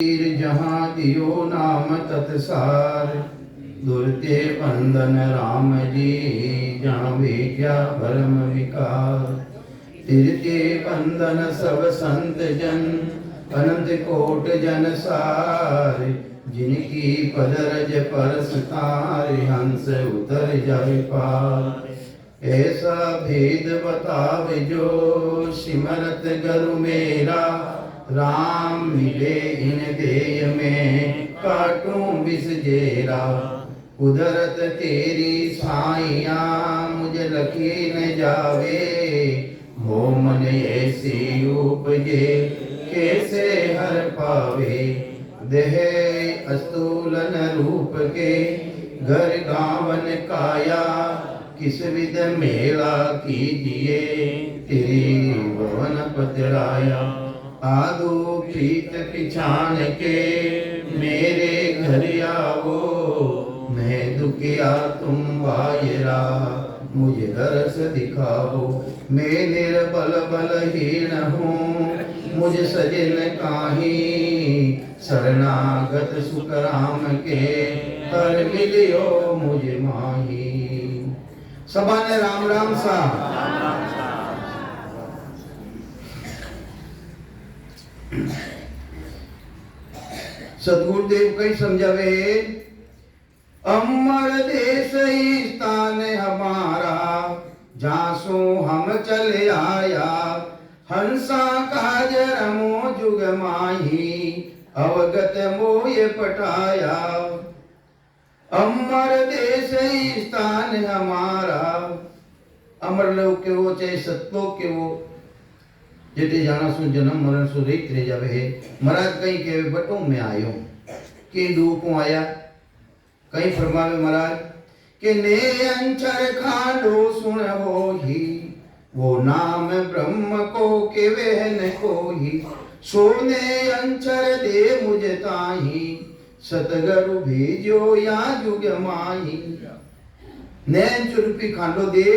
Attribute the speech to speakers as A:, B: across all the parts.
A: जहाँ दियो नाम तत्सार, दुरते बंधन राम जी, जहाँ भेजा भरम विकार। तिरते बंधन सब संत जन, अनंत कोट जन सार। जिनकी पदरज परस तार, हंस उतर जाए पार। ऐसा भेद बतावे जो, सिमरत गुरु मेरा। राम मिले इन देय में, काटूं विष जेरा। कुदरत तेरी साइया, मुझे लखी न जावे। हो मन ऐसी उपजे, कैसे हर पावे। देह अस्तूलन रूप के, घर गावन काया। किस विध मेला कीजिए, तेरी भवन पतराया। आदो प्रीत पिछान के, मेरे घर आओ। मैं दुखिया तुम वायरा, मुझे दरस दिखाओ। मैं निर्बल बलहीन हूँ, मुझे सजन काहीं। शरणागत सुख राम के, हर मिलियो मुझे माही। सभा ने राम राम सा। सदगुरुदेव कई समझावे, अमर देश ही स्थान हमारा। जासो हम चले आया, हंसा काज रमो जुग माही। अवगत मोय पटाया, अमर देश ही स्थान हमारा। अमर लोग के वो चाहे सतलोक के वो, जेटे जाना सु जन्म मरण सु रहित रह जावे है। महाराज कहीं के बटों में आयो, के डूपों आया। कहीं फरमावे महाराज के ने अंचर खांडो सुन हो ही। वो नाम ब्रह्म को के वहन को ही। सोने अंचर दे मुझे ताही, सतगुरु भेजो या जुग माही। नैन चुरुपी खांडो दे,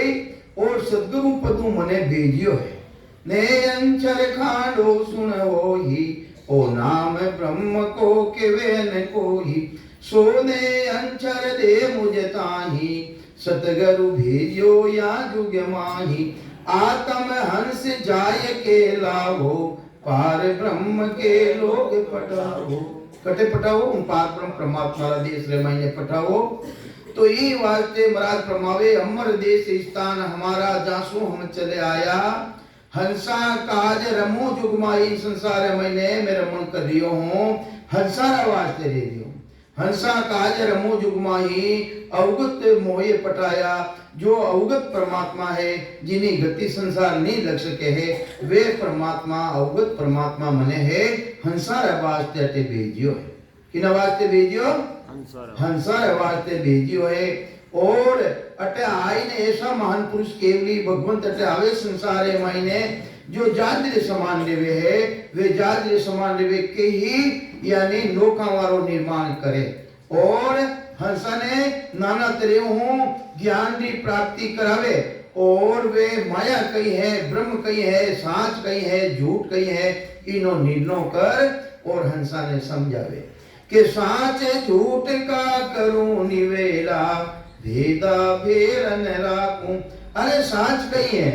A: और सतगुरु पदू मने भेजियो है। ने अंचर खांडो सुन हो ही। ओ नाम ब्रह्म को के वेन को ही। सोने अंचर दे मुझे ताही, सतगुरु भेजो या जुग माही। आत्म हंस जाय के लाभो, पार ब्रह्म के लोग पटाओ। कटे पटाओ पार ब्रह्म परमात्मा देश रे मायने पटाओ। तो ये वास्ते महाराज फरमावे, अमर देश स्थान हमारा, जासु हम चले आया। हंसा काज रमो जुगमाई, संसार मैंने मेरा मन कर रियो हूँ। हंसारा वास्ते दे दियो, हंसा काज रमो जुगमाई। अवगत मोहे पटाया, जो अवगत परमात्मा है, जिन्हें गति संसार नहीं लग सके है, वे परमात्मा अवगत परमात्मा मने है। हंसारा वास्ते अटे भेजियो है। किन वास्ते भेजियो? हंसारा वास्ते भेजियो है। और अटे आई ने ऐसा महान पुरुष केवली भगवंत अटे आवे संसारे मायने, जो जादरे समान लेवे है। वे जादरे समान लेवे के ही यानी लोका वारो निर्माण करे। और हंसा ने नाना तरह हूँ ज्ञान की प्राप्ति करावे। और वे माया कही है, ब्रह्म कही है, सांच कही है, झूठ कही है, इनो निर्णय कर। और हंसा ने समझावे कि सांच झूठ का करूं निवेला, भेदा भेरन राखूं। अरे सांच कही है,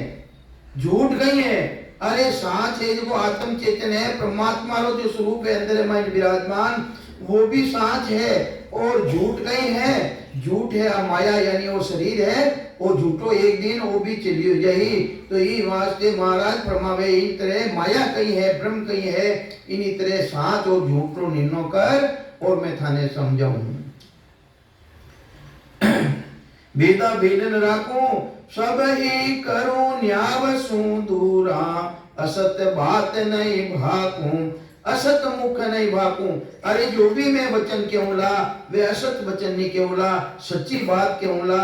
A: झूठ कही है। अरे सांच है जो आत्म चेतन है, परमात्मा रो जो स्वरूप है अंदर में विराजमान, वो भी सांच है। और झूठ कहीं है, झूठ है माया यानी वो शरीर है, वो झूठो एक दिन वो भी चली हो जाही। तो ये वास्ते महाराज फरमावे, इन तरह माया कहीं है, ब्रह्म कहीं है, इन्हीं तरह सांच और झूठ रो निर्णय कर। और मैं थाने समझाऊं, भेदा भेदन राखूं, सब ही करूं न्याव सु दूरा। असत बात नहीं भाकूं, असत मुख नहीं भाकूं। अरे जो भी मैं वचन कहूँला, वे असत वचन नहीं कहूँला, सच्ची बात कहूँला।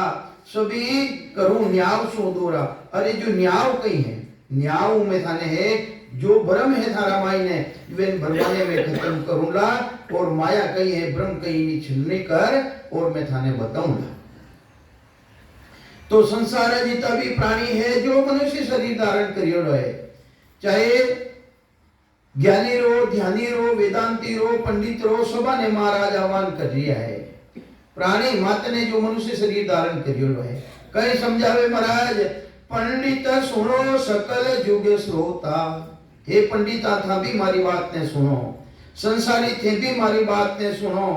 A: सभी करूं न्याव सु दूरा। अरे जो न्याव कहीं है, न्याव में थाने है, जो भ्रम है थारा मायने, वे भरमाने में खत्म करूँला। और माया कहीं है, ब्रह्म कहीं नहीं छिलने कर। और मैं थाने बताऊंगा। तो संसार जितना भी प्राणी है, जो मनुष्य शरीर धारण करियो है, चाहे ज्ञानी रो, ध्यानी रो, वेदांती रो, पंडित रो, सभा ने महाराज आह्वान कर दिया है। प्राणी मात्र ने जो मनुष्य शरीर धारण करियो है, कहीं समझावे महाराज, पंडित सुनो सकल जुग श्रोता। हे पंडिता था भी मारी बात ने सुनो, संसारी थे भी मारी बात ने सुनो।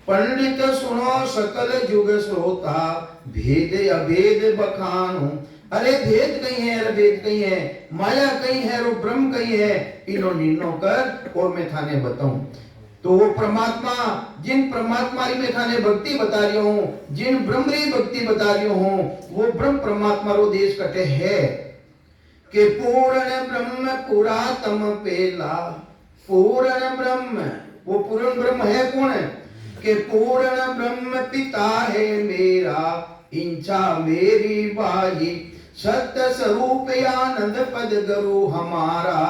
A: पंडित सुनो सकल जुग श्रोता, भेद अभेद बखानो। अरे भेद कहीं है, अरे भेद कहीं है, माया कहीं है, रो ब्रह्म कहीं है, इनो निर्णय कर और मैं थाने बताऊं। तो वो परमात्मा, जिन परमात्मा में थाने भक्ति बता रही हूं, जिन ब्रह्मरी भक्ति बता रही हूं, वो ब्रह्म परमात्मा रो देश कटे है कि पूर्ण ब्रह्म पुरातम पेला। पूर्ण ब्रह्म, वो पूर्ण ब्रह्म है कौन है कि पूर्ण ब्रह्म पिता है मेरा, इंचा मेरी बाही। सत्य स्वरूप आनंद पद गुरु हमारा,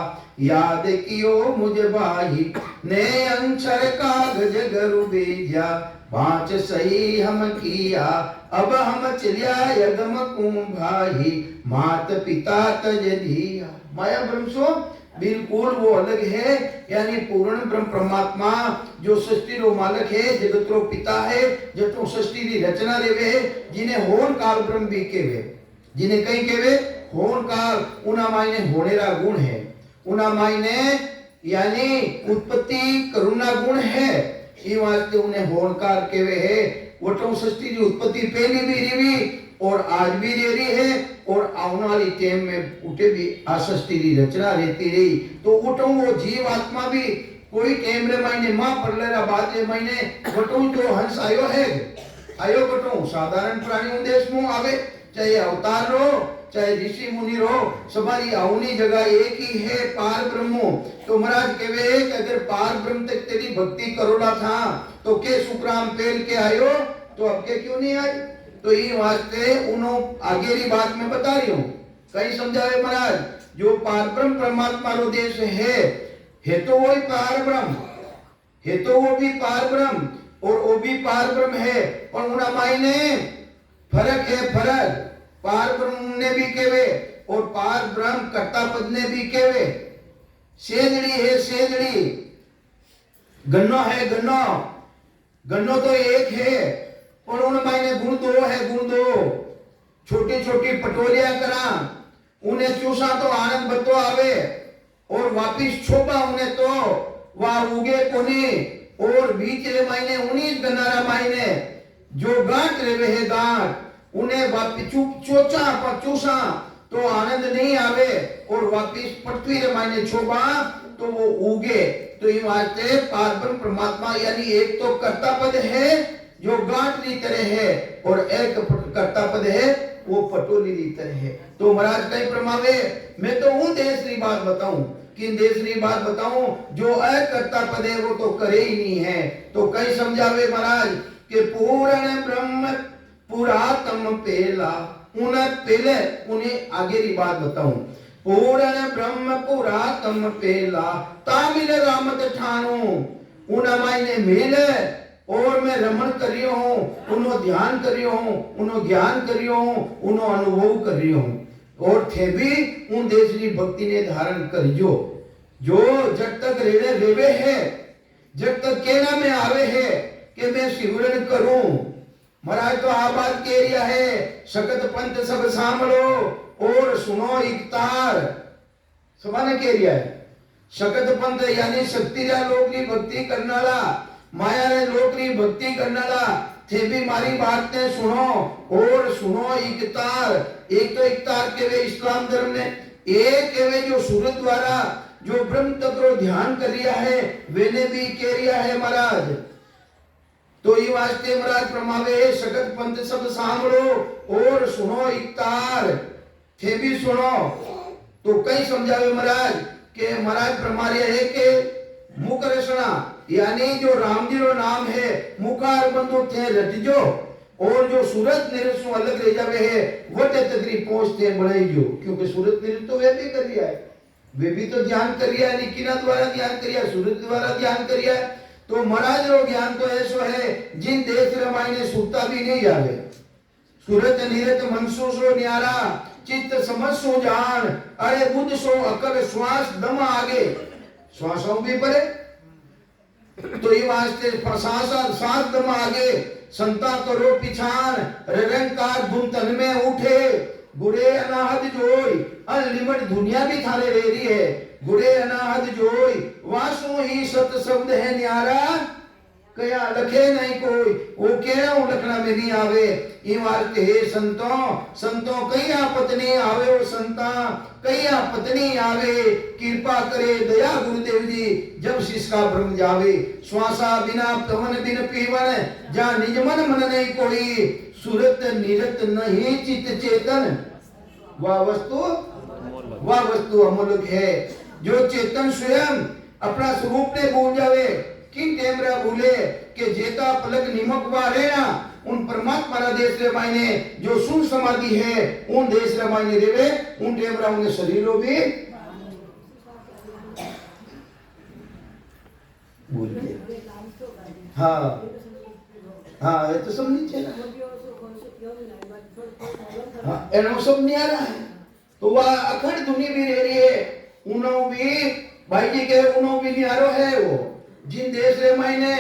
A: याद कियो मुझ बाही। ने अंशर कागज गुरु भेजा, पांच सही हम किया। अब हम चलिया यगम कुंभाही, मात पिता तज दिया। माया ब्रह्म सो बिल्कुल वो अलग है, यानी पूर्ण ब्रह्म परमात्मा जो सृष्टि रो मालक है, जगत रो पिता है, जतो सृष्टि री रचना रेवे, जिन्हें होन काल ब्रह्म भी केवे, जिन्हें कहीं केवे होन काल, उना मायने होनेरा गुण है, उना मायने यानी उत्पत्ति करुणा गुण है। ये वास्ते उन्हें होन काल केवे है। वो तो सृष्टि की उत्पत्ति पहली भी रही और आज भी दे रही है, और आने वाली टाइम में उठे भी आसृष्टि की रचना रहती रही। तो उठो वो जीव आत्मा भी कोई टाइम रे मायने मां परलेरा बाद रे मायने वटो जो हंस आयो है, आयो वटो साधारण प्राणी देश में आवे, चाहे अवतार रो, चाहे ऋषि मुनि रो, सवारी आउनी जगह एक ही है, पार ब्रह्मो। तो महाराज कहवे कि अगर पार ब्रह्म तक तेरी भक्ति करोला था तो के सुखराम पेल के आयो, तो अब के क्यों नहीं आई। तो ये वास्ते उन्हों आगे की बात मैं बता रही हूँ, कहीं समझावे महाराज, जो पार ब्रह्म परमात्मा रो देश है तो वही पार ब्रह्म है, तो वो भी पार ब्रह्म और वो भी पार ब्रह्म है, पर उना मायने फर्क है, फर्क। पार ब्रह्म ने भी केवे और पार ब्रह्म कर्ता पद ने भी केवे। सेजड़ी है सेजड़ी, गन्नो है गन्नो, गन्नो तो एक है, और उन मायने गुण दो है, गुण दो। छोटी छोटी पटोलियां करा, उन्हें चूसा तो आनंद बतो आवे, और वापिस छोपा उन्हें तो वह उगे कोनी। और बीच रे मायने 19 गन्नारा मायने जो गांठ रेवे है गांठ, उन्हें वापिस चोचा पर चूसा तो आनंद नहीं आवे, और वापिस पृथ्वी रे मायने छोपा तो वो उगे। तो ये वास्ते पार ब्रह्म परमात्मा यानी एक तो कर्ता पद है जो गांठ की तरह है, और एक कर्ता पद है वो पटोली की तरह है। तो महाराज कहीं प्रमावे, मैं तो उन देश की बात बताऊं, किन देश की बात बताऊं जो अकर्ता पद है वो तो करे ही नहीं है। तो कहीं समझावे महाराज कि पूर्ण ब्रह्म पुरातम पेला, उन्हें पहले उन्हें आगे की बात बताऊं। पूर्ण ब्रह्म पुरातम पेला, तामिल रामत ठानो, उन्हें मायने मिले और मैं रमण करियो हूं, उन्हों ध्यान करियो हूं, उन्हों ज्ञान करियो हूं, उन्हों अनुभव करियो हूं, और थे भी उन देश की भक्ति ने धारण करियो जो जब तक रेड़े रेवे है, जब तक केना में आवे है कि मैं सिमरन करूं। महाराज तो आबाद के एरिया है, सकत पंथ सब सामलो और सुनो इकतार, सबाने के एरिया है। सकत पंथ यानी शक्ति लोग की भक्ति करने वाला, माया ने लोग की भक्ति करने वाला, थे भी मारी बात ने सुनो और सुनो इकतार। एक तो इकतार के वे इस्लाम धर्म ने, एक के वे जो सूरत द्वारा जो ब्रह्म तत्व ध्यान कर रिया है, वेने भी कह रिया है महाराज। तो ये वास्ते महाराज प्रमावे सकत पंथ सब सांभलो और सुनो इकतार, थे भी सुनो। तो कई समझावे महाराज के महाराज प्रमार्य है के मुख रचना यानी जो राम जी रो नाम है, मुखार बंधु थे रटजो, और जो सूरत निरत से अलग रह जावे है वटे तकरी पहुंचते बढ़ाई जो, क्योंकि सूरत निरत तो वे भी कर लिया है, वे भी तो ध्यान कर लिया है, निकिना द्वारा ध्यान कर लिया, सूरत द्वारा ध्यान कर लिया। तो महाराज रो ज्ञान तो ऐसो है जिन देश रमायने सुता भी नहीं जावे, सूरत निरत मनसो सो न्यारा, चित्त समझ सो जान, अरे बुद्ध सो अकल श्वास दम आगे। श्वासों भी परे तो ये वास्ते सांस दम आगे संता करो पिछान रंकार धुन तन में उठे गुड़े अनाहद जोई अनलिमिट दुनिया भी थारे रह रही है गुड़े अनाहद जोई वासु ही सत शब्द है न्यारा कया लखे नहीं कोई वो केड़ा लखना में नहीं आवे ई वास्ते हे संतों कई पत्नी आवे वो संता कई पत्नी आवे कृपा करे दया गुरुदेव जी जब शिष का भ्रम जावे श्वासा बिना पवन बिन पीवन जा निज मन मन नहीं कोई सुरत निरत नहीं चित चेतन वह वस्तु अमूल्य है जो चेतन स्वयं अपना स्वरूप ने भूल जावे किन टेमरा भूले के जेता पलक निमक वारे ना उन परमात्मा रा देश रे मायने जो सुन समाधि है उन देश रे मायने रेवे उन टेमरा उन शरीरों भी भूल गए हाँ ये तो सब नीचे ना हाँ एनो सब नहीं आ रहा है तो वह अखंड दुनिया भी रह रही है उन्हों भी भाई जी के उन्हों भी नहीं आ रहा है वो जिन देश रे मायने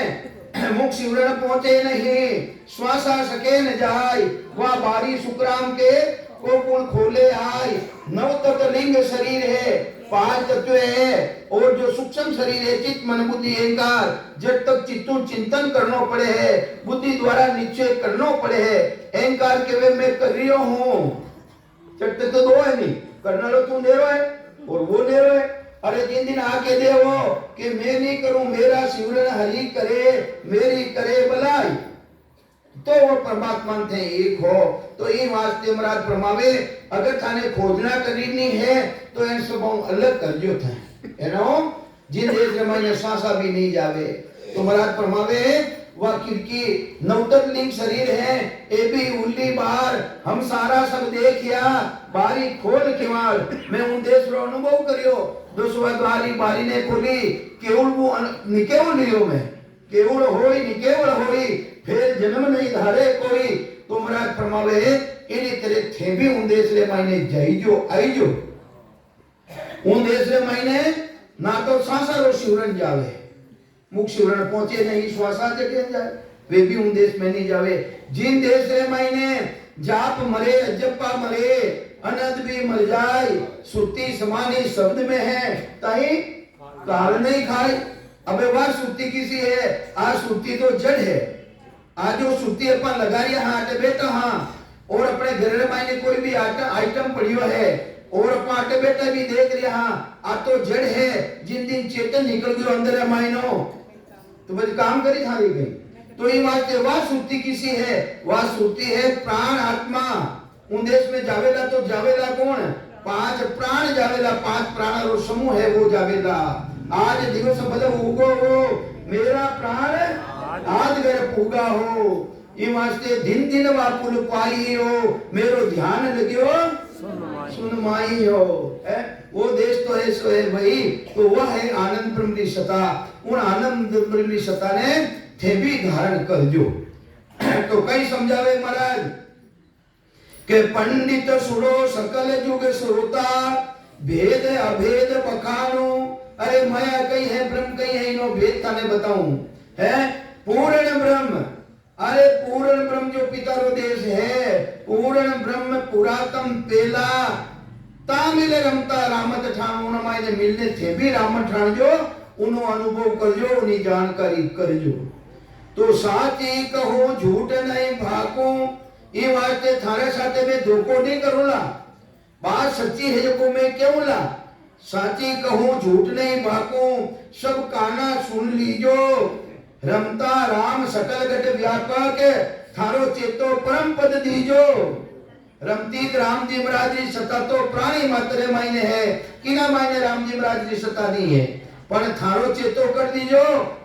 A: मुख शिवरण पहुंचे नहीं श्वास आ सके न जाय वह बारी सुकराम के को कौन खोले आय नव तत्व लिंग शरीर है पांच तत्व है और जो सूक्ष्म शरीर है चित्त मन बुद्धि अहंकार जब तक चित्तों चिंतन करना पड़े है बुद्धि द्वारा निश्चय करना पड़े है अहंकार के वे मैं कर रही हूँ जब तक तो दो है नहीं करना लो तुम दे रहे है और वो दे रहे है अरे जिन दिन आके दे वो कि मैं नहीं करूं मेरा शिवरण हरि करे मेरी करे भलाई तो वो परमात्मा थे एक हो तो ये वास्ते महाराज फरमावे अगर थाने खोजना करनी है तो इन सब अलग कर जो था है ना जिन देश में सांसा भी नहीं जावे तो महाराज फरमावे वह खिड़की नवतत लिंग शरीर है ए भी उल्ली बाहर हम सारा सब देखिया बारी खोल किवाड़ मैं उन देश रो अनुभव करियो दोसवा द्वारी बारी ने खोली केवल वो निकेवल लियो में केवल होई निकेवल होई फिर जन्म नहीं धारे कोई तो महाराज फरमावे इनी तेरे थे भी उन देश रे मायने जाइजो आईजो उन देश रे मायने ना तो सांसा रो शिवरण जावे मुख शिवरण पहुंचे नहीं श्वासा जगह जाए वे भी उन देश में नहीं जावे जिन देश रे मायने जाप मरे अजप्पा मरे अनंत भी मर जाए सुर्ति समानी शब्द में है ताई कारण नहीं खाए अबे वह सुर्ति किसी है आज सुर्ति तो जड़ है आज जो सुर्ति अपन लगा रही हाँ आटे बेटा हाँ और अपने घर मायने कोई भी आइटम पड़ियो है और अपन आटे बेटा भी देख रहे हाँ आ तो जड़ है जिन दिन चेतन निकल गयो अंदर मायनो तो बस काम करी था गई तो ये बात वह सुर्ति किसी है वह सुर्ति है प्राण आत्मा उन देश में जावेला तो जावेला कौन पांच प्राण जावेला पांच प्राण रो समूह है वो जावेला आज दिवस बदल उगो हो मेरा प्राण आज घर पूगा हो ये वास्ते दिन दिन वापुल पाई हो मेरो ध्यान लगियो सुन माई हो वो देश तो है सो है भाई तो वह है आनंद ब्रह्म सत्ता उन आनंद ब्रह्म सत्ता ने थे भी धारण कर जो तो कई समझावे महाराज के पंडित सुनो सकल जुग श्रोता भेद अभेद बखानो अरे माया कहीं है ब्रह्म कहीं है इनो भेद थाने बताऊं है पूर्ण ब्रह्म अरे पूर्ण ब्रह्म जो पितरो देश है पूर्ण ब्रह्म पुरातन पेला तामिल रमता रामत ठाण उन मायने मिलने थे भी राम ठाण जो उनो अनुभव करजो उनी जानकारी करजो तो साची कहो झूठ नहीं भाको ये वास्ते थारे साथे में धोखो नहीं करूला बात सच्ची है जो मैं क्यों ला साची कहूं झूठ नहीं भाको सब काना सुन लीजो रमता राम सकल घट व्यापक थारो चेतो परम पद दीजो रमती राम जी महाराज जी सत्ता तो प्राणी मात्र मायने है किना मायने राम जी महाराज जी सत्ता नहीं है पर थारो चेतो कर दीजो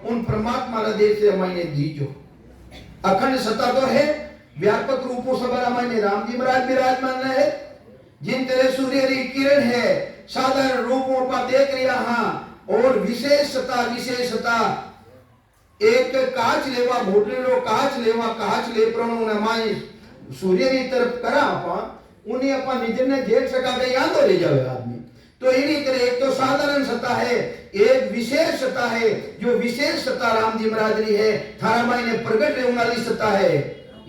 A: उन परमात्मा रा देश से मायने दीजो अखंड सत्ता तो है व्यापक रूपों से बड़ा मायने राम जी महाराज विराजमान है जिन तेरे सूर्य री किरण है साधारण रूपों पर देख रिया हाँ और विशेषता एक काच लेवा भोटलेलो काच लेवा काच ले प्रणो ने माई सूर्य की तरफ करा अपन उन्हें अपन निज ने देख सका के याद हो ले जावे आदमी तो इन्हीं तरह एक तो साधारण सत्ता है, एक विशेष सत्ता है। जो विशेष सत्ता राम जी महाराज री है, थारा मायने प्रगट रहने वाली सत्ता है।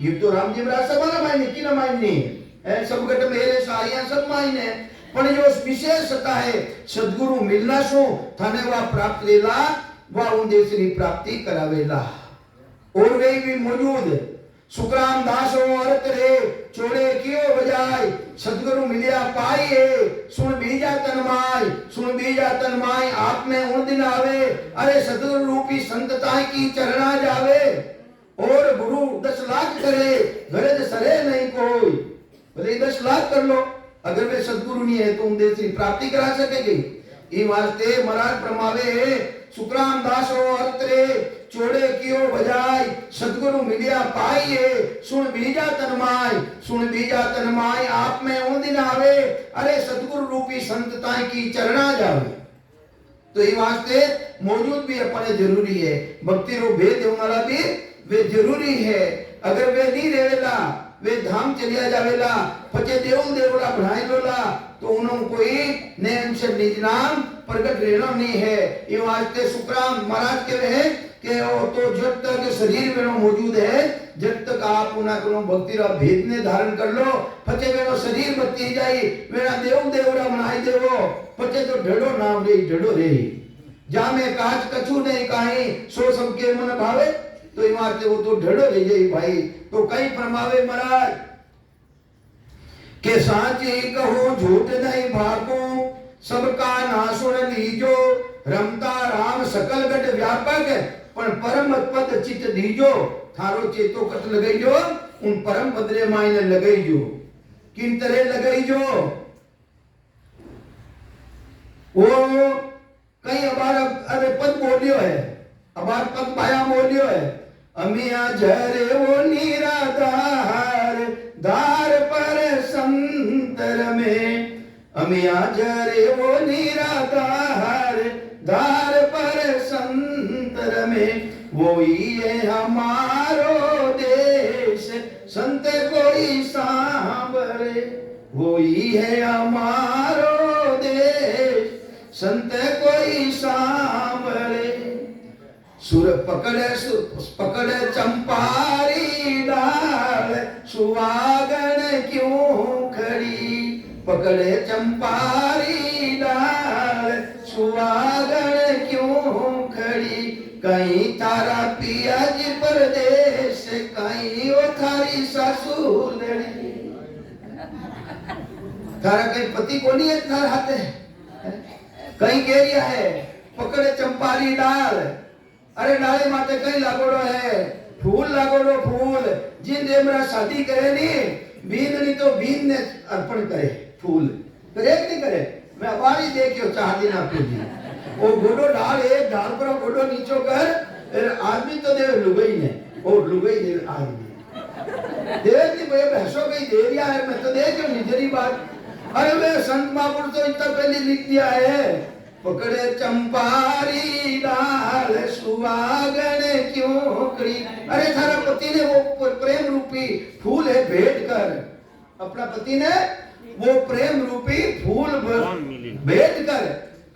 A: ये तो राम जी महाराज सब मायने की ना मायने सब गट मेरे सारिया सब मायने, पर जो विशेष सत्ता है सदगुरु मिलना सो थाने वा प्राप्त लेला वा उद्देश्य री प्राप्ति करावेला। और वे भी मौजूद सुखराम दासो अर्थ रे छोड़े क्यों बजाय सदगुरु मिलिया पाइए सुन बीजा तन माय आप में उन दिन आवे अरे सदगुरु रूपी संतताई की चरणा जावे और गुरु 10 लाख करे गरज सरे नहीं कोई। भले 10 लाख कर लो, अगर वे सदगुरु नहीं है तो उनसे प्राप्ति करा सकेगी। ई वास्ते महाराज फरमावे सुखराम दासो अर्थ रे छोड़े क्यों बजाय सदगुरु मिलिया पाइए सुन बीजा तन माय आप में उन दिन आवे अरे सदगुरु रूपी संतताई की चरणा जावे। तो ये वास्ते मौजूद भी अपने जरूरी है, भक्ति रो भेद देने वाला भी वे जरूरी है। अगर वे नहीं रहेला वे धाम चलिया जावेला पचे देवला बढ़ाई लोला तो उन्होंने कोई नैन से निज नाम प्रगट रहना नहीं है। ये वास्ते सुखराम महाराज कह रहे हैं कि वो तो जब तक शरीर में मौजूद है जब तक आप उन्हें को भक्ति रा भेद ने धारण कर लो पचे में शरीर बत्ती जाई मेरा देवरा बनाई देवो पचे तो ढेडो नाम रे ढेडो रे जा में काज कछु नहीं काई सो सबके मन भावे। तो ये वास्ते वो तो ढेडो रह जाई भाई। तो कई फरमावे महाराज के साची कहो झूठ नहीं भाको सबका ना सुन लीजो रमता राम सकल गट व्यापक पण परम पद चित दीजो थारो चेतो कट लगईजो उन परम पद रे मायने लगईजो किन तरह लगईजो वो कई अबार अरे पद बोलियो है अबार पद पाया बोलियो है अमिया झरे वो निराधार धार पर संतर में अमिया झरे वो निराधार धार पर संतर में वो ही है हमारो देश संत कोई सांभरे वो ही है हमारो देश संत कोई सांभरे। सुर पकड़ चंपारी डाल सुहागन क्यों खड़ी पकड़े चंपारी डाल सुहागन क्यों खड़ी कहीं तारा पिया जी परदेश कहीं वो थारी सासू लड़ी। थारा कहीं पति को नहीं है थारा हाथे कहीं कह रिया है पकड़े चंपारी डाल अरे डाले माते कहीं लागोड़ो है फूल लागोड़ो फूल जिन देवरा शादी करे नहीं बीन नहीं तो बीन ने अर्पण करे फूल करे नहीं करे। मैं अबारी देखियो 4 दिन आपके जी वो गोडो डाल एक डाल पर गोडो नीचो कर आदमी तो देव लुगई ने और लुगई दे आदमी देव की भाई भैंसों गई देरिया है। मैं तो देखियो निजरी बात अरे वे संत महापुरुष तो इतना पहले लिख दिया है पकड़े चंपारी डाल सुहागन क्यों खड़ी। अरे थारा पति ने वो प्रेम रूपी फूल है भेंट कर अपना पति ने वो प्रेम रूपी फूल भेंट कर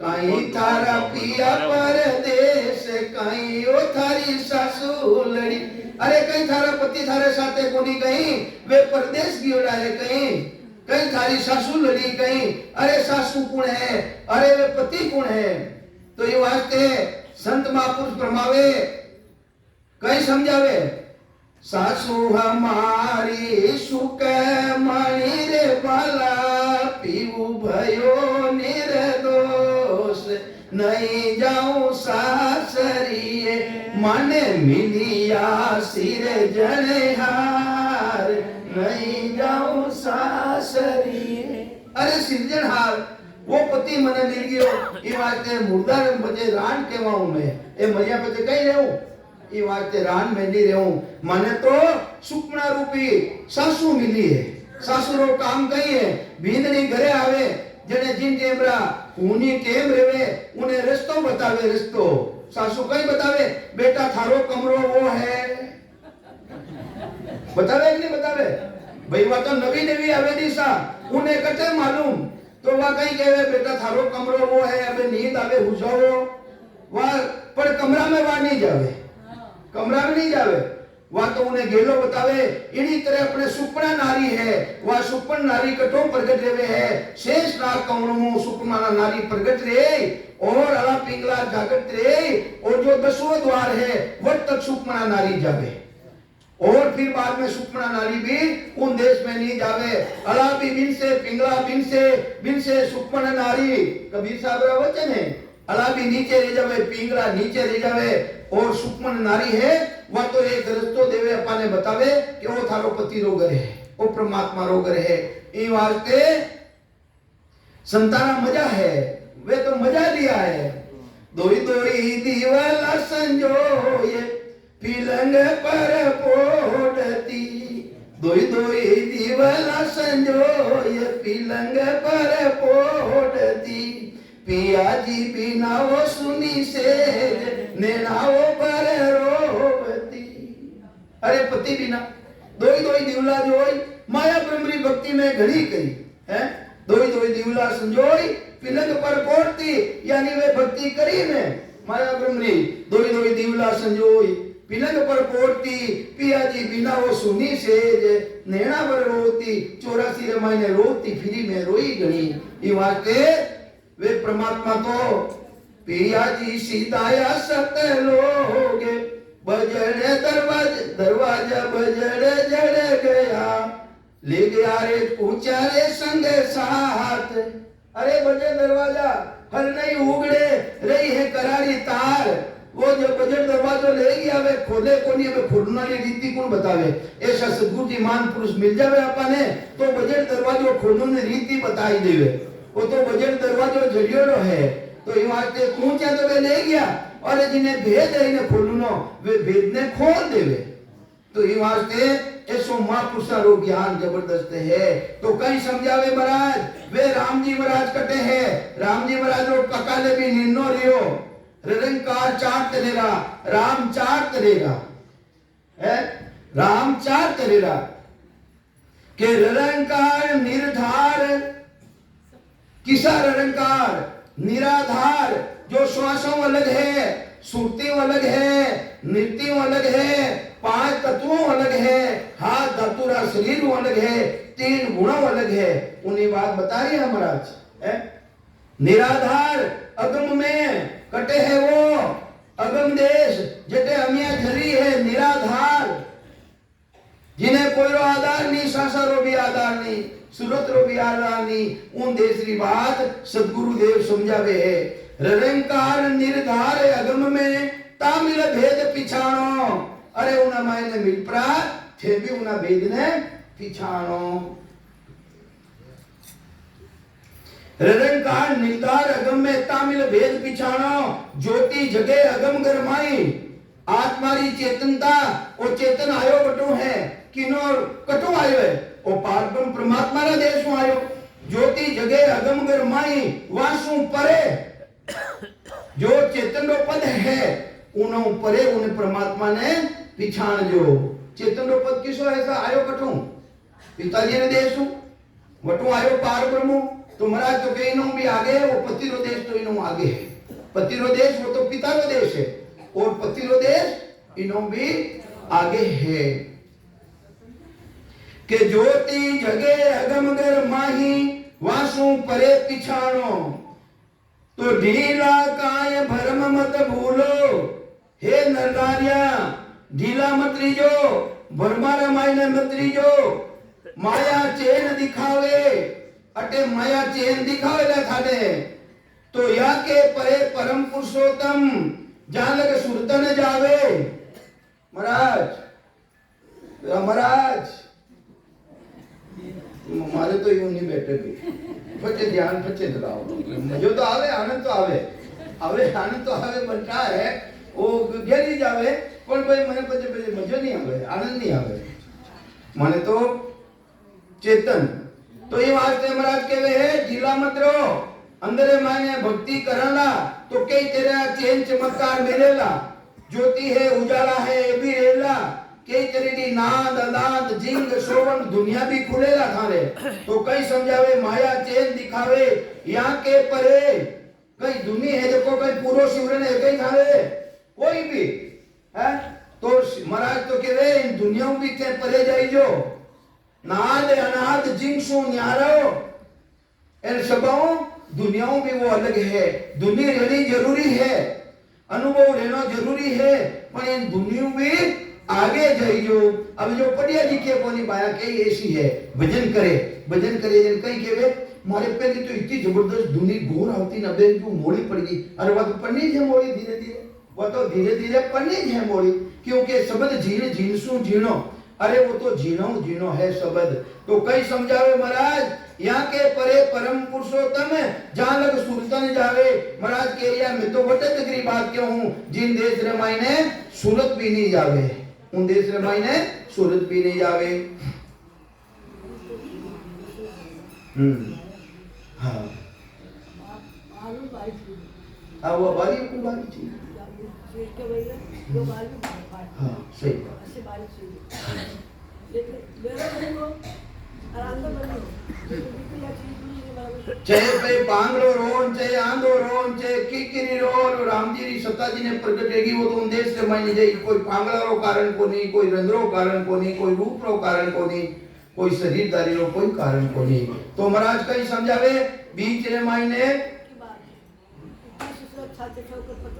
A: कहीं थारा पिया परदेश कहीं वो थारी सासू लड़ी। अरे कहीं थारा पति थारे साथे कोनी कहीं वे परदेश की ओर है कहीं थारी सासू लड़ी कहीं अरे सासू कौन है अरे वे पति कौन है। तो ये वास्ते संत महापुरुष फरमावे कहीं समझावे सासू हमारी सुख मणि रे बाला पीऊ भयो निर्दोष नहीं जाऊं सासरिए मन मिलिया सिर जनेहार नहीं जाऊं सासरिए। अरे सिरजनहार वो पति मने मिल गयो ई वास्ते मुर्दा बजे रान केवाऊं मैं ए मरिया बजे कहीं रहूं ई वास्ते रान में नहीं रहूं मने तो सुपना रूपी सासू मिली है। सासू रो काम कहीं है भींदनी घरे आवे जने जिन टेमरा ऊनी टेम रेवे उन्हें रस्तो बतावे रस्तो सासू कहीं बतावे बेटा थारो कमरो वो है बतावे कि नहीं बतावे भाई वो तो नवी नवी आवे दिशा उन्हें कटे मालूम तो वह कहीं कहे बेटा थारो कमरो वो है अबे नींद आवे हुजाओ वह पर कमरा में वह नहीं जावे कमरा में नहीं जावे वह तो उन्हें गेलो बतावे इन्हीं तरह अपने सुपना नारी है वह सुपन नारी कटो प्रगट रेवे है शेष नाग कौनमो सुपना नारी प्रगट रे और अला पिंगला जागत रे और जो 10वां द्वार है वह तक सुपना नारी जावे और फिर बाद में सुपना नारी भी उन देश में नहीं जावे अला भी बिन से पिंगला बिन से सुपना नारी कबीर साहब का वचन है अला भी नीचे रह जावे पिंगला नीचे रह जावे और सुपन नारी है वह तो एक रस्तो देवे अपने बतावे कि वो थारो पति रोगर है वो परमात्मा रोगर है ई वास्ते संताना मजा है वे तो मजा लिया है दोई दोई दीवाला संजोए पिलंग पर पोड़ती दोई दोई दीवाला संजोए पिलंग पर पोड़ती पिया जी बिना वो सुनी से नैनाओ पर रोवती अरे पति बिना दोई दोई दिवला जोई माया ब्रह्मरी भक्ति में घड़ी करी है दोई दोई दिवला संजोई पिलंग पर पोड़ती यानी वे भक्ति करी ने माया ब्रह्मरी दोई दोई दिवला संजोई पिलंग पर पोड़ती पिया जी बिना वो सुनी से नैना पर रोती 84 महीने रोती फिरी में रोई गणी ये वास्ते वे परमात्मा तो पिया जी सीताया सतलोगे बजड़े दरवाजा बजड़े जड़ गया ले गया रे पूछा रे संग साथ अरे बजे दरवाजा हल नहीं उगड़े रही है करारी तार वो जो बजट दरवाजो ले गया वे खोले को नहीं वे खोलना की रीति कौन बतावे ऐसा सदगुरु जी मान पुरुष मिल जावे अपने तो बजट दरवाजो खोलने रीति बताई देवे वो तो बजट दरवाजो जड़ियोड़ो है तो ये वास्ते पूछा तो वे ले गया और जिन्हें भेद है इन्हें खोलनो वे भेद ने खोल देवे तो ये वास्ते ऐसो महापुरुषा रो ज्ञान जबरदस्त है तो कहीं समझावे महाराज वे राम जी महाराज कटे हैं राम जी महाराज रो पकाले भी निन्नो रियो निरंकार चार तरेगा राम चार तरेगा है राम चार तरेगा के निरंकार निर्धार किसा निरंकार निराधार जो श्वासों अलग है सुरतियों अलग है नृत्यों अलग है 5 तत्वों अलग है हाथ धातुरा शरीर अलग है 3 गुणों अलग है उन्हें बात बता रही है महाराज है निराधार अगम में कटे है वो अगम देश जटे अमिया झरी है निराधार जिन्हें कोई रो आधार नहीं सासा रो भी आधार नहीं सूरत रो भी आधार नहीं उन देश की बात सदगुरु देव समझावे है निरंकार निर्धार अगम में तामिल भेद पिछाणो अरे उना मायने मिल परा थे भी उना भेद ने पिछाणो निरंकार निर्धार अगम में तामिल भेद पिछाणो ज्योति जगे अगम गरमाई आत्मारी चेतनता और चेतन आयो बटो है किनो कटो आयो है और पारब्रह्म परमात्मा रा देश में आयो ज्योति जगे अगम गरमाई वासु परे जो चेतन रो पद है उनो परे उन परमात्मा ने पिछाण जो चेतन रो पद किसो ऐसा आयो कटो पिताजी ने देश वटो आयो पारब्रह्म तो महाराज तो कहीं नो भी आगे है वो पति रो देश तो इनो आगे है पति रो देश वो तो पिता रो देश है और पति रो देश इनो भी आगे है के ज्योति जगे अगम गर माही वासु परे पिछाणो तो ढीला काय भरम मत भूलो हे नरनारिया ढीला मत रीजो भरमारा मायने मत रीजो माया चेन दिखावे अटे माया चेन दिखावे ला थाने तो या के परे परम पुरुषोत्तम जहां लगे सुरतन जावे महाराज मारे तो यूं नहीं बैठे भी बच्चे ध्यान बच्चे दिलाओ मजो तो आवे आनंद तो आवे आनंद तो आवे बनता है वो घेरी जावे पर भाई मने बच्चे मजो नहीं आवे आनंद नहीं आवे माने तो चेतन तो ये वास्ते महाराज कहवे है ढीला मत रहो अंदरे माने भक्ति करना तो कई तेरा चेन चमत्कार मिलेला ज्योति है उजाला है ये भी रहेला के तेरी नाद अदाद जिंग सोवन दुनिया भी खुलेला थारे तो कई समझावे माया चेन दिखावे यहाँ के परे कई दुनिया है देखो कई पूरो शिवरण है कई थारे कोई भी है तो महाराज तो कहे इन दुनियाओं भी के परे जाई जो नाद अनाद जिंग सो न्यारो इन सबों दुनियाओं भी वो अलग है दुनिया रहनी जरूरी है अनुभव रहना जरूरी है पर इन दुनियाओं भी आगे जाइयो अब जो पढ़िया लिखे कोनी बाया कई ऐसी है भजन करे जन कई केवे मारे पे तो इतनी जबरदस्त दुनिया घोर आवती न बे क्यों मोड़ी पड़ गई अरे वो तो पढ़नी है मोड़ी धीरे धीरे वो तो धीरे धीरे पढ़नी है मोड़ी क्योंकि शब्द झीण झीणसू झीणो अरे वो तो झीणो है शब्द तो कई समझावे महाराज यहाँ के परे परम पुरुषोत्तम जहाँ लग सुरतन जावे महाराज के एरिया में तो वटे तकरी बात क्यों हूँ जिन देश रमाई ने सूरत भी नहीं जावे उन देश रमाई ने सूरत भी नहीं जावे हाँ हाँ वो बारी को बारी थी हाँ सही बात चाहे पे पांगलो रोन चाहे आंधो रोन चाहे किकिरी रोन राम जी री सत्ता जी ने प्रकट रहेगी वो तो उन देश से मायने जाए कोई पांगला रो कारण को नहीं कोई रंद्रो कारण को नहीं कोई रूप रो कारण को नहीं कोई शरीरदारी रो कोई कारण को नहीं तो महाराज कहीं समझावे बीच रे मायने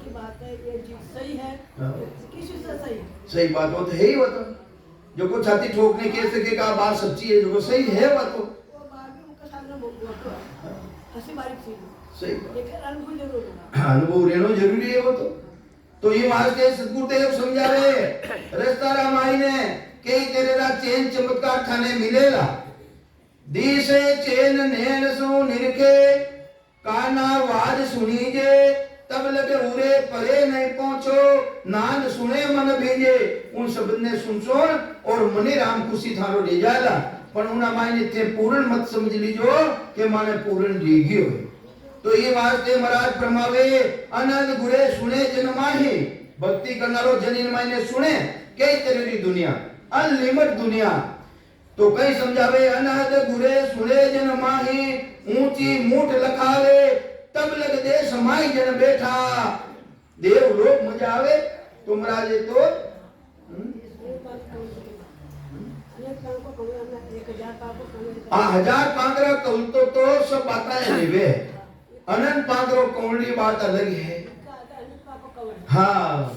B: की बात है ये चीज सही है किसी से
A: सही बात वो तो है ही वो तो जो को छाती ठोकने के सके का बात सच्ची है जो को सही है वो तो
B: हंसी बारी थी
A: सही
B: लेकिन अनुभव जरूर होगा
A: अनुभव रहना जरूरी है वो तो ये वास्ते सतगुरुदेव समझावे रस्ता रामाई ने कई तेरे रा चेन चमत्कार थाने मिलेला दिसे चेन नैन सो निरखे काना वाद सुनीजे तब लगे उरे परे नहीं पहुंचो नान सुने मन भेजे उन शब्द ने सुनसो और मनी राम खुशी थारो ले जाला पर उना मायने थे पूर्ण मत समझ लीजो के माने पूर्ण लीगियो तो ये वास्ते महाराज प्रमावे अनंत गुरे सुने जन माही भक्ति करनारो जन इन मायने सुने कई तरह की दुनिया अनलिमिट दुनिया तो कई समझावे अनंत गुरे सुने जन माही ऊंची मूठ लखावे तब लग दे समाई जन बैठा देव लोग मजा आवे तुम राजे तो हजार पांगरा कौल तो सब बातें लेवे अनंत पांगरो कौली बात अलग है हाँ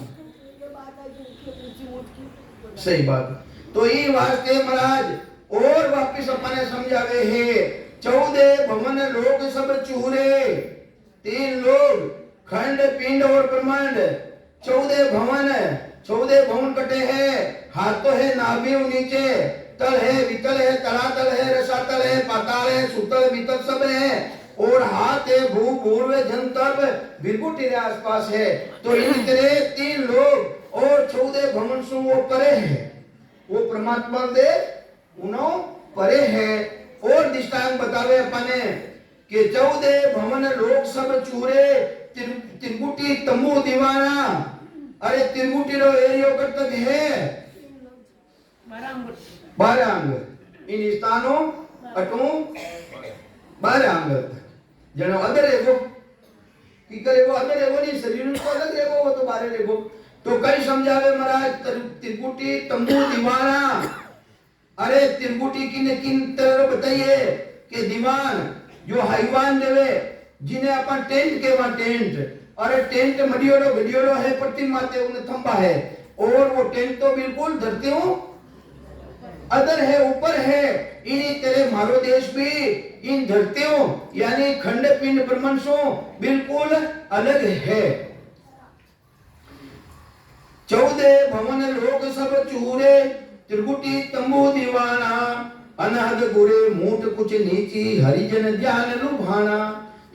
A: सही बात तो ये वास्ते महाराज और वापिस अपने समझावे है 14 भवन लोग सब चूरे 3 लोग खंड पिंड और ब्रह्मांड 14 भवन कटे हैं हाथ तो है नाभि नीचे तल है वितल है तलातल है रसातल है पाताल है सुतल वितल सब है और हाथ है भू भूर्व जंतर्व बिल्कुल तेरे आसपास है तो इन तेरे 3 लोग और 14 भवन सु वो परे है वो परमात्मा दे उनो परे है और दृष्टांत बतावे अपने कि 14 भवन लोग सब चूरे त्रिकुटी तंबू दीवाना अरे त्रिकुटी रो एरियो कर्तक है 12 अंग इन स्थानों अटू 12 अंग जनो अदर एगो की करे वो अदर एगो नहीं शरीर को अलग एगो वो तो 12 एगो तो कई समझावे महाराज त्रिकुटी तंबू दीवाना अरे त्रिकुटी किन तरह बताइए कि दीवान जो हैवान देवे जिन्हें अपन टेंट के वहां टेंट अरे टेंट मडियोड़ो है पट्टी माते उन्हें थंबा है और वो टेंट तो बिल्कुल धरते हो अदर है ऊपर है इन्हीं तेरे मारो देश भी इन धरतियों यानी खंड पिंड ब्रह्मंडों बिल्कुल अलग है 14 भवन लोग सब चूरे त्रिकुटी तंबू दीवाना अनहद गुरे मूठ कुछ नीची हरिजन ध्यान लुभाना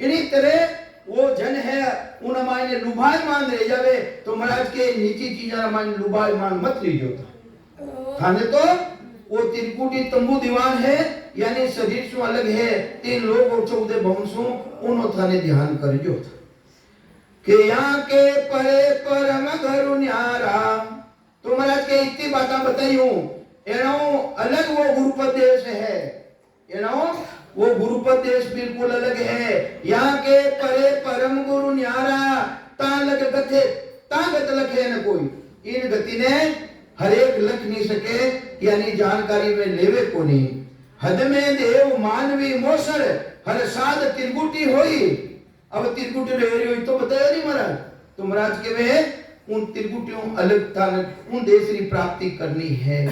A: इन्हीं तरह वो जन है उन मायने लुभायमान रह जावे तो महाराज के नीची चीजा मायने लुभायमान मत लीजो थाने तो वो त्रिकुटी तंबू दीवान है यानी शरीर से अलग है 3 लोग और 14 भवन सो उन्हों थाने ध्यान करजो के यहाँ के परे परम घरु न्यारा तो महाराज के इतनी बातें बताई हूं एनो अलग वो गुरुपदेश है, एनो वो गुरुपदेश बिल्कुल अलग है। यहाँ के परे परम गुरु न्यारा ता लग गथे ता गत लखे न कोई, इन गति ने हर एक लख नहीं सके, यानी जानकारी में लेवे को नहीं। हद में देव मानवी मोसर हर साध त्रिगुटी होई। अब त्रिगुटी रह रही तो बताया नहीं महाराज, तो महाराज के वे उन त्रिगुटियों अलग था, उन देशरी प्राप्ति करनी है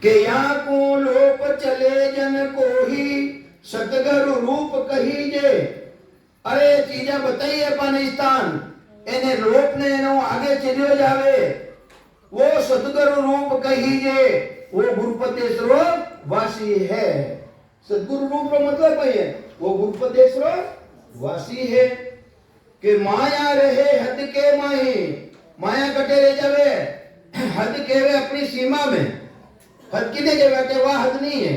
A: के यहाँ को लोप चले जन को ही सतगुरु रूप कही जे। अरे चीजा बताइए पाकिस्तान एने लोप ने एनो आगे चलियो जावे, वो सतगुरु रूप कही जे, वो गुरुपदेश्वर वासी है। सतगुरु रूप रो मतलब भाई है वो गुरुपदेश्वर वासी है। कि माया रहे हद के माही, माया कटे रह जावे हद के वे अपनी सीमा में, हद किने के बैठे वह हद नहीं है,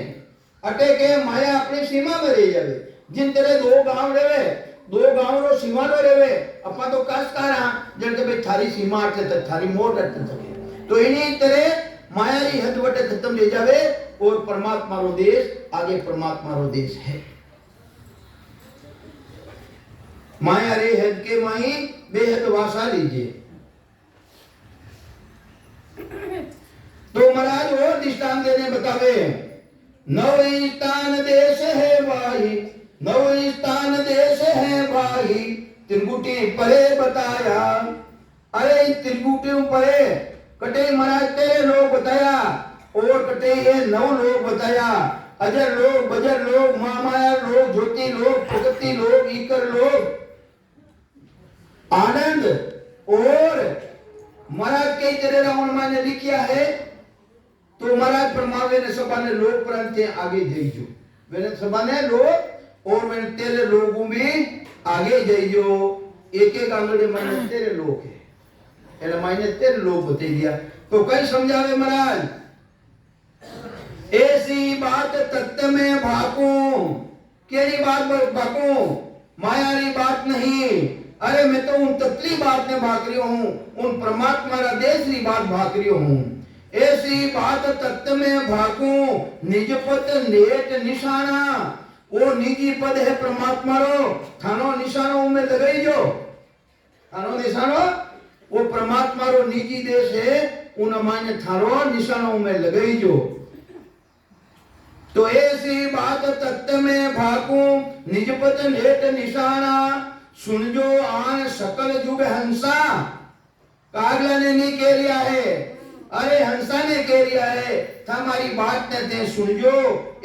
A: अटे के माया अपनी सीमा में रह जावे। जिन तेरे दो गांव रहे, दो गांव रो सीमा रो रहे, अपा तो काशकार हां जन के भाई थारी सीमा अटे तक थारी मोट अटे तक, तो इन्हीं तरह माया री हद वटे खत्म ले जावे और परमात्मा रो देश आगे परमात्मा रो देश है। माया रे हद के माही बेहद वासा लीजिए। तो महाराज और दृष्टांत देने बतावे, नव स्थान देश है भाई, नव स्थान देश है भाई, त्रिगुटी परे बताया। अरे त्रिगुटी परे कटे महाराज तेरे लोग बताया, और कटे ये नौ लोग बताया, अजर लोग, बजर लोग, मामाया लोग, ज्योति लोग, प्रगति लोग, ईकर लोग, आनंद। और महाराज कई तरह रावण माने लिखिया है, तो महाराज परमावे ने सभा ने लोग प्रांत आगे जाइयो, मैंने सभा ने लोग और मैंने तेरे लोगों में आगे जाइयो। एक एक आंगड़े मैंने तेरे लोग है, एने मैंने तेरे लोग बता दिया। तो कई समझावे महाराज, ऐसी बात तत्व में भाकू, केरी बात भाकू, मायारी बात नहीं। अरे मैं तो उन तत्ली बात में भाग रही हूं, उन परमात्मा रा देश री बात भाग रही हूं। ऐसी बात तत्व में भाकू, निज पद नेट निशाना, वो निजी पद है परमात्मा रो, थानो निशानों में लगाई जो, थानो निशानो वो परमात्मा रो निजी देश है, उन मायने थारो निशानों में लगाई जो। तो ऐसी बात तत्व में भाकू, निज पद नेट निशाना, सुन जो आन सकल जुग हंसा। कागला ने नहीं कह लिया है, अरे हंसा ने कह लिया है, हमारी बात ने ते सुन जो।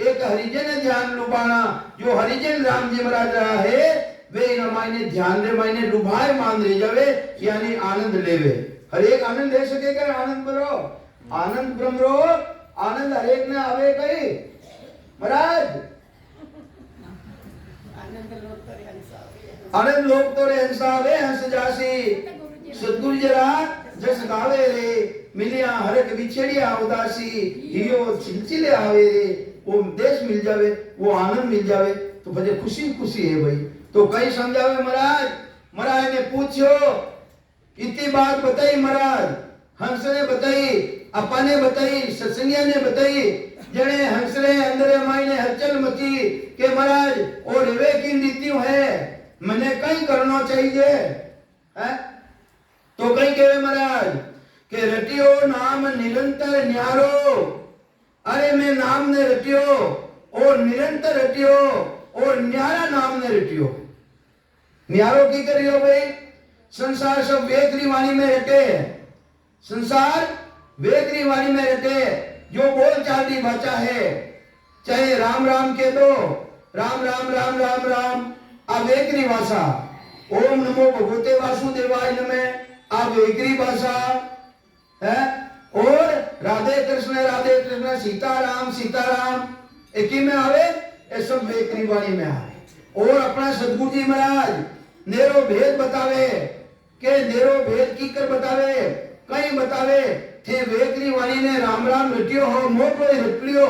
A: एक हरिजन ध्यान लुभाना, जो हरिजन राम जी महाराज रहा है वे इन मायने ध्यान रे मायने लुभाए मान ले जावे, यानी आनंद लेवे। हर एक आनंद ले सकेगा, आनंद बरो आनंद ब्रह्म रो आनंद हर एक ने आवे कई महाराज। आनंद लोग तो रे हंसा वे हंस जासी, सतगुरु जरा जस गावे रे, मिलिया हरक बिछड़िया उदासी, हियो चिलचिले आवे रे। वो देश मिल जावे, वो आनंद मिल जावे, तो बजे खुशी खुशी है भाई। तो कई समझावे महाराज, महाराज ने पूछो इतनी बात बताई महाराज, हंस ने बताई, अपा ने बताई, सत्संगिया ने बताई, जने हंस रे अंदर मायने हलचल मची के महाराज और वे की नीतियों है, मने कई करना चाहिए है। तो कई कहे महाराज के रटियो नाम निरंतर न्यारो। अरे मैं नाम ने रटियो और निरंतर रटियो और न्यारा नाम ने रटियो। न्यारो की करियो भाई, संसार सब वेकरी वाणी में रटे, संसार वेकरी वाणी में रटे, जो बोल चाल दी भाषा है, चाहे राम राम के दो, राम राम राम राम राम अब वेकरी भाषा, ओम नमो भगवते वासुदेवाय नमः अब वेकरी भाषा है, और राधे कृष्ण सीताराम सीताराम एक ही में आवे, ये सब वेकरी वाणी में आवे। और अपना सदगुरु जी महाराज नेरो भेद बतावे, के नेरो भेद की कर बतावे, कई बतावे थे वेकरी वाणी ने राम राम रटियो हो, मोटो रट लियो,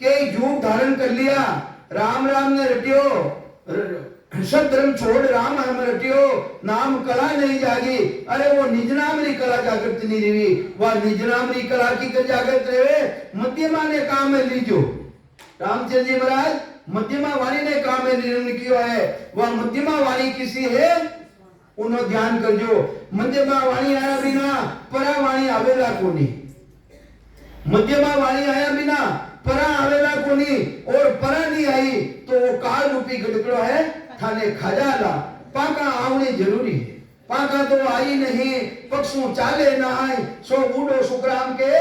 A: के झूठ धारण कर लिया, राम राम ने रटियो सब धर्म छोड़ राम हम रटियो, नाम कला नहीं जागी। अरे वो निज नाम री कला जागृत नहीं रही, वह निज नाम री कला की कर जागृत रहे। मध्यमा ने काम में लीजो, रामचंद्र जी महाराज मध्यमा वाणी ने काम में निर्णय किया है। वह मध्यमा वाणी किसी है उन्होंने ध्यान करजो। मध्यमा वाणी आया बिना परा वाणी आवेला कोनी, मध्यमा वाणी आया बिना परा आवेला कोनी, और परा नहीं आई तो वो काल रूपी गड़कड़ो है थाने खाजाला। पाका आवनी जरूरी है, पाका तो आई नहीं, पक्षों चाले ना आए, सो बूढ़ो सुखराम के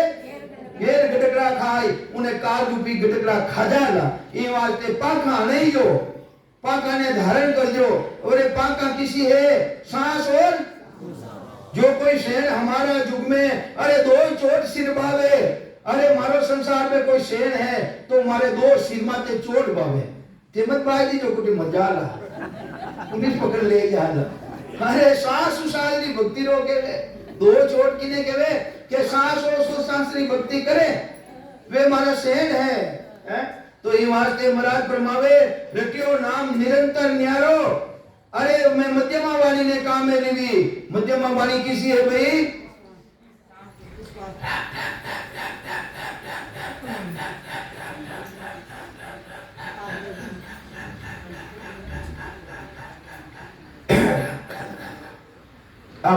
A: घेर गड़कड़ा खाए, उन्हें काल रूपी गड़कड़ा खाजाला। ये वास्ते पाका नहीं जो, पाका ने धारण कर जो। और ये पाका किसी है सांस और जो कोई शहर हमारा युग में, अरे दो चोट सिर बावे, अरे मारो संसार में कोई शेर है तो मारे दो सिर माते चोट बावे, तेमत बाई दी जो कुटी मजाला पुलिस पकड़ ले जाला। अरे सांस उसाल दी भक्ति रोके ले, दो चोट किने केवे के सांस और सो सांस री भक्ति करे, वे मारा शेर है। तो ये वास्ते महाराज फरमावे रटियो नाम निरंतर न्यारो। अरे मैं मध्यमा वाणी ने काम में लीवी, मध्यमा वाणी किसी है भाई,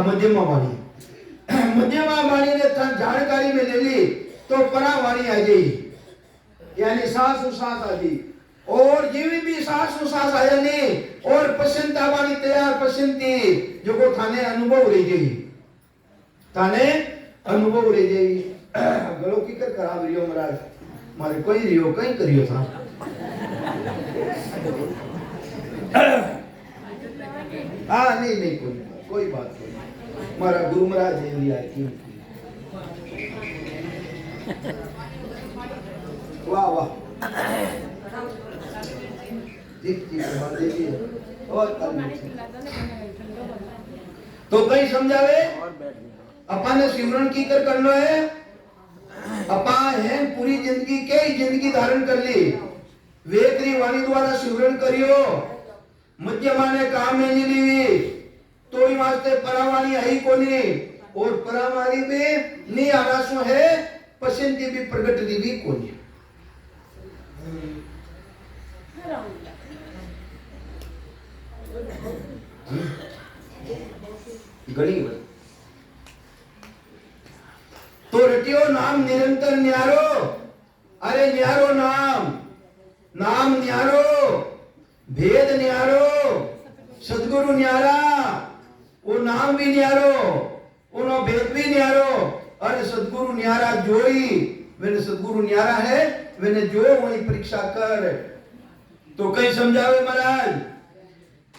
A: मध्यमा वाणी, मध्यमा वाणी ने जानकारी में ले ली तो परा वाणी आ गई, यानी सांस उसास आ गई। और जीवी भी सांस उसास आया नहीं, और पसंता वाणी तैयार पसंती जो को थाने अनुभव रह गई, थाने अनुभव रह गई। गलो की कर खराब रियो महाराज, मारे कोई रियो कहीं करियो था। हाँ नहीं कोई बात नहीं, हमारा गुरु महाराज ने लिया की। वाह वाह, तो कहीं समझावे अपा ने सिमरन की कर करना है, अपा है पूरी जिंदगी के जिंदगी धारण कर ली, वेकरी वाणी द्वारा सिमरन करियो, मध्यमा ने काम में नहीं ली तो ही वास्ते परावाणी है ही कोनी, और परावाणी भी नहीं आरासो है, पसंदी भी प्रगट दी भी कोनी। घड़ी तो रटियो नाम निरंतर न्यारो। अरे न्यारो नाम, नाम न्यारो, भेद न्यारो, सदगुरु न्यारा, वो नाम भी न्यारो, उनो भेद भी न्यारो। अरे सदगुरु न्यारा जोई, मैंने सदगुरु न्यारा है, मैंने जो वही परीक्षा कर। तो कहीं समझावे महाराज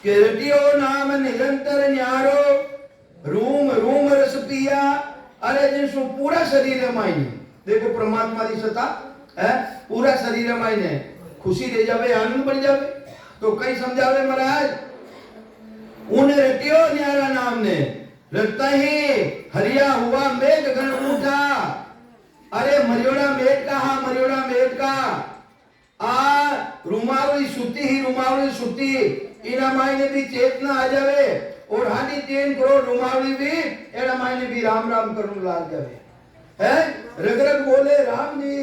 A: के रटियो नाम निरंतर न्यारो, रूम रूम रस पिया। अरे जिसको पूरा शरीर मायने देखो परमात्मा की सत्ता है, पूरा शरीर मायने खुशी दे जावे, आनंद बढ़ जावे। तो कहीं समझावे महाराज उन रटियो न्यारा नाम ने रटता ही हरिया हुआ मेघ गण उठा। अरे मरियोड़ा मेघ का, हाँ मरियोड़ा मेघ का आ रुमावली सुती ही रुमावली सुती, इना मायने भी चेतना आ जावे, और हाथी 3 करोड़ रुमावली भी एड़ा मायने भी राम राम करने लाग जावे है। रग रग बोले राम जी,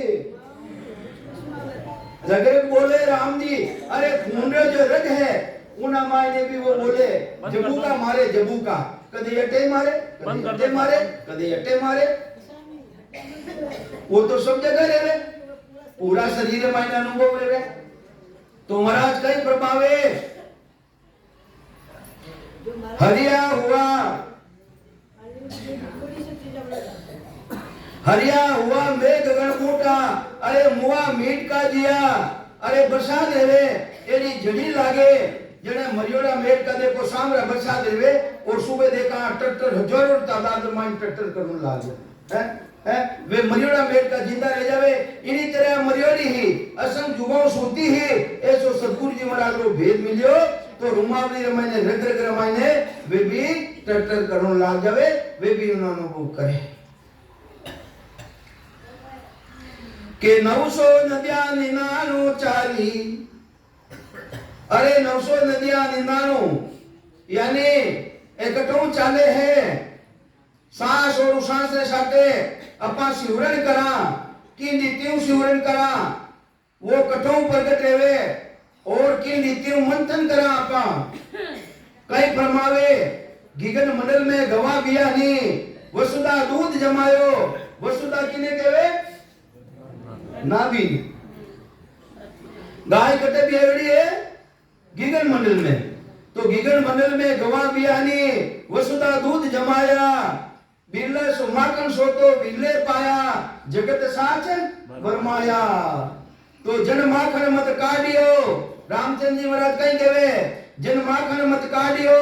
A: रग रग बोले राम जी। अरे खून जो रग है उना मायने भी वो बोले जबू का मारे, जबू का कदे अटे मारे, कदे अटे मारे, कदे अटे मारे, वो तो सब जगह रहे, पूरा शरीर मायने अनुभव रहे। तो महाराज कहीं प्रभावे हरिया हुआ, हरिया हुआ मेघ गण उठा। अरे मुआ मीट का दिया, अरे बरसा देवे एडी जड़ी लागे, जने मरियोड़ा मेघ का देखो सामरा बरसा देवे, और सुबह देखा ट्रैक्टर हजारों तादाद में ट्रैक्टर करने लागे है। वे मरियोड़ा मेघ का जिंदा रह जावे। इन्हीं तरह मरियोड़ी ही असंग जुगाओं सोती ही ऐसो सदगुरु जी महाराज को भेद मिलियो, तो रुमावली रमायने रग रग रमायने वे भी ट्रैक्टर करने लाग जावे, वे भी उन्होंने अनुभव करे के 900 नदियां निनानो चाली। अरे 900 नदियां 99 यानी एकटों चाले है सांस और उसांस रे साथे अपा सिवरण करा कि नीतियों सिवरण करा वो कटों प्रगट रेवे और कि नीतियों मंथन करा अपा कई फरमावे गिगन मंडल में गवा बिया नी वसुधा दूध जमायो वसुधा किने केवे नाभी गाय कटे भी एवड़ी है गिगन मंडल में तो गिगन मंडल में गवा बियानी वसुधा दूध जमाया बिरले सुमाकन सोतो बिरले पाया जगत साच बरमाया तो जन माखन मत काढ़ियो रामचंद्र जी महाराज कहीं केवे जन माखन मत काढ़ियो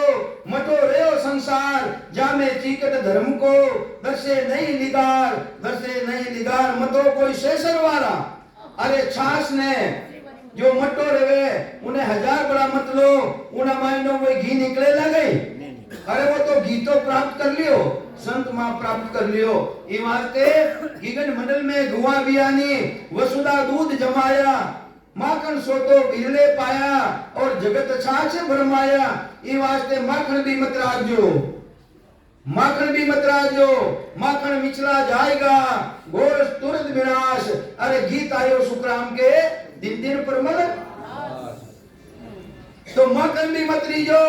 A: मटो रेयो संसार जामे चीकट धर्म को दर्शे नहीं निगार मतो कोई शेषर वाला अरे छास ने जो मटो रेवे उन्हें 1000 बड़ा मत लो उन्हें मायनो वो घी निकले लगे अरे वो तो घी तो प्राप्त कर लियो संत मां प्राप्त कर लियो ये वास्ते गिगन मंडल में गुआ बियानी वसुधा दूध जमाया माखन सोतो बिरले पाया और जगत छाछ भरमाया ये वास्ते माखन भी मत राजो माखन मिचला जाएगा घोर तुरंत विनाश अरे गीत आयो सुखराम के दिन दिन परमल तो माखन भी मत लीजो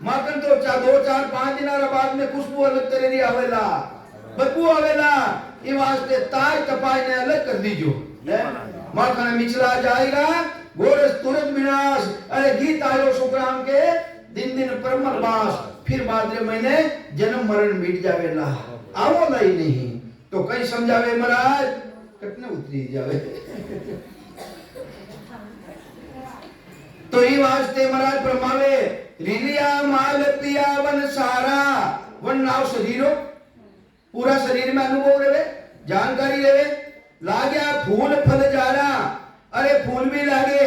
A: माखन तो 2-4-5 दिन बाद में खुशबू अलग तरह की आवेला बदबू आवेला ये वास्ते तार तपाई ने अलग कर दीजो माखन मिचला जाएगा घोर तुरंत विनाश अरे गीत आयो सुखराम के दिन दिन परमल बास फिर भाद्र महीने जन्म मरण मिट जावेला आवो नहीं नहीं तो कहीं समझावे महाराज कटने उतरी जावे तो ये वास्ते महाराज फरमावे लीलिया माल पिया वन सारा वन नाव शरीरो पूरा शरीर में अनुभव रहे जानकारी रहे लागया फूल फल जारा अरे फूल भी लागे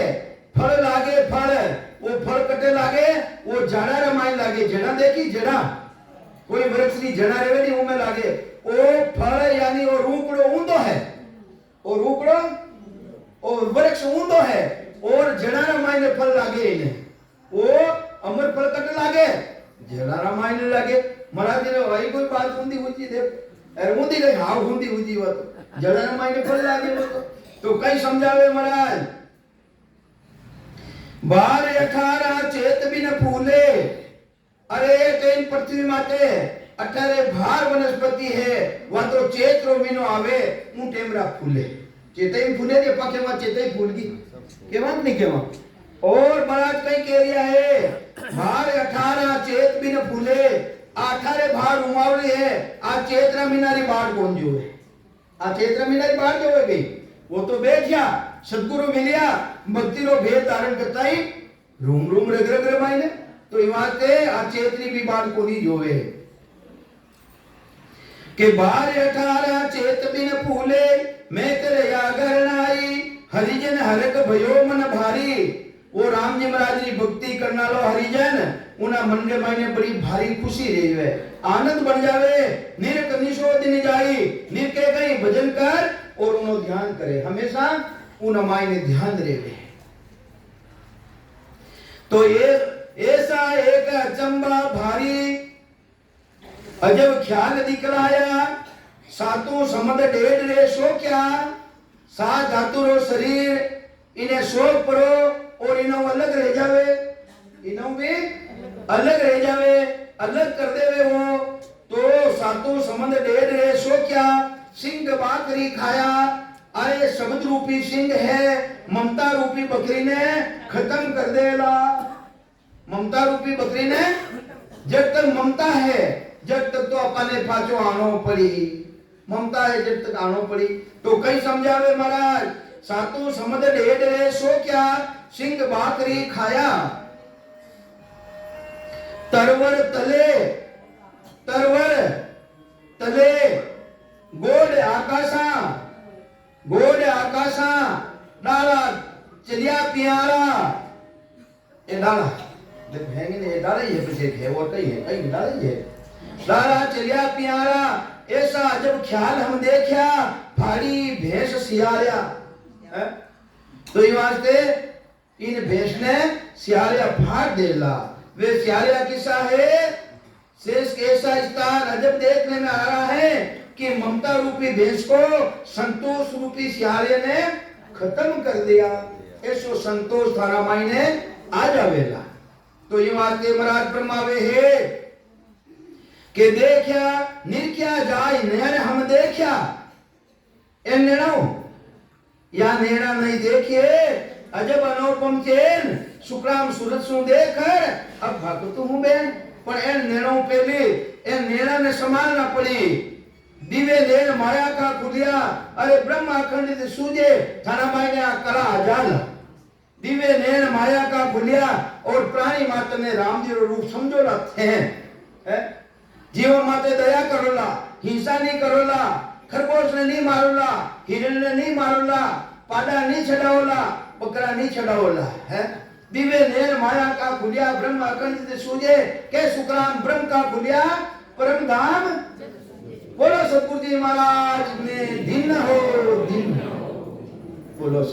A: फल वो फल कटे लागे वो जड़ा रमाई लागे जड़ा देखी जड़ा कोई वृक्ष की जड़ा रहे नहीं उमे लागे वो फल यानी वो रूपड़ो ऊंधो है और रूपड़ो और वृक्ष ऊंधो है और जड़ा रमाई ने फल लागे इन्हें वो अमर फल कटे लागे जड़ा रमाई ने लागे महाराज ने भाई कोई बात ऊंधी ऊंची दे अरे ऊंधी गई हाँ ऊंधी वो जड़ा रमाई ने फल लागे वो तो कई समझावे महाराज 12-18 चेत बिन फूले अरे कहीं पृथ्वी माते 18 भार वनस्पति है वह तो चेत्रो मिनो आवे ऊ टेमरा फूले चेतई फूले के पके में चेतई फूल की केवा नहीं केवा और महाराज कहीं कह रिया है भार 18 चेत बिन फूले 18 भार उमावली है आ चेत्रा मिनारी बाढ़ कौन जो है आ चेत्रा मिनारी बाढ़ जो है गई वो तो बैठिया सदगुरु मिलिया भक्ति रो भेद धारण करता ही रूम रग रमाई ने तो इवाते आ चेतरी भी बाढ़ को नहीं जोवे के 12-18 चेत बिन फूले मैं तेरे आगर नाई हरिजन हरक भयो मन भारी वो राम जी महाराज की भक्ति करना लो हरिजन उना मन के मायने बड़ी भारी खुशी रही है आनंद बन जावे निरक निशो दिन जाई निरके गई भजन कर और उनो ध्यान करे हमेशा उन मायने ध्यान रहे तो ये ऐसा एक अचंबा भारी अजब ख्याल दिखलाया सातों समद डेढ़ रे सो क्या सात धातु रो शरीर इन्हें सो परो और इन्हों अलग रह जावे इन्हों भी अलग रह जावे अलग कर देवे वो तो सातों समद डेढ़ रे सो क्या सिंह बाकरी खाया अरे शब्द रूपी सिंह है ममता रूपी बकरी ने खत्म कर देला ममता रूपी बकरी ने जब तक ममता है जब तक तो अपने पाचो आनो पड़ी ममता है जब तक आनो पड़ी तो कई समझावे महाराज सातों समझ ढेड रे सो क्या सिंह बाकरी खाया तरवर तले गोड आकाशा डाला चलिया प्यारा ये डाला देख हैंगे ने ये डाला ही है पीछे है और कहीं डाला ही है डाला चलिया प्यारा ऐसा जब ख्याल हम देखा भारी भैंस सियारिया तो ये वास्ते इन भैंस ने सियालिया फाड़ देला। वे सियालिया किस्सा है शेष के ऐसा स्थान अजब देखने में आ रहा है कि ममता रूपी भैंस को संतोष रूपी सियालिया ने खत्म कर दिया। ऐसो संतोष थारा माई ने आ जावेला। तो ये बात महाराज ब्रह्मावे है कि देखया निर्क्या जाय नैन हम देखया ए नेणो या नेणा नहीं देखिए अजब अनुपम चेन शुक्राम सूरत सु देखकर अब भक्त हूं बेन पर ए नेणो पेली ए नेणा ने समान ना पड़ी दिवे लेन माया का खुलिया अरे ब्रह्मा खंडित सूजे थाना मायने आ कला जाला दिवे नैन माया का खुलिया और प्राणी मात्र ने रामजी रो रूप समझोला थे जीव माते दया करोला हिंसा नहीं करोला खरगोश ने नहीं मारोला हिरण ने नहीं मारोला पादा नहीं छड़ाओला बकरा नहीं छड़ाओला है दिवे नैन माया का खुलिया ब्रह्म अखंडित सूझे के सुखराम ब्रह्म का खुलिया परम धाम बोलो सतगुरु जी महाराज ने दिन हो बोलो।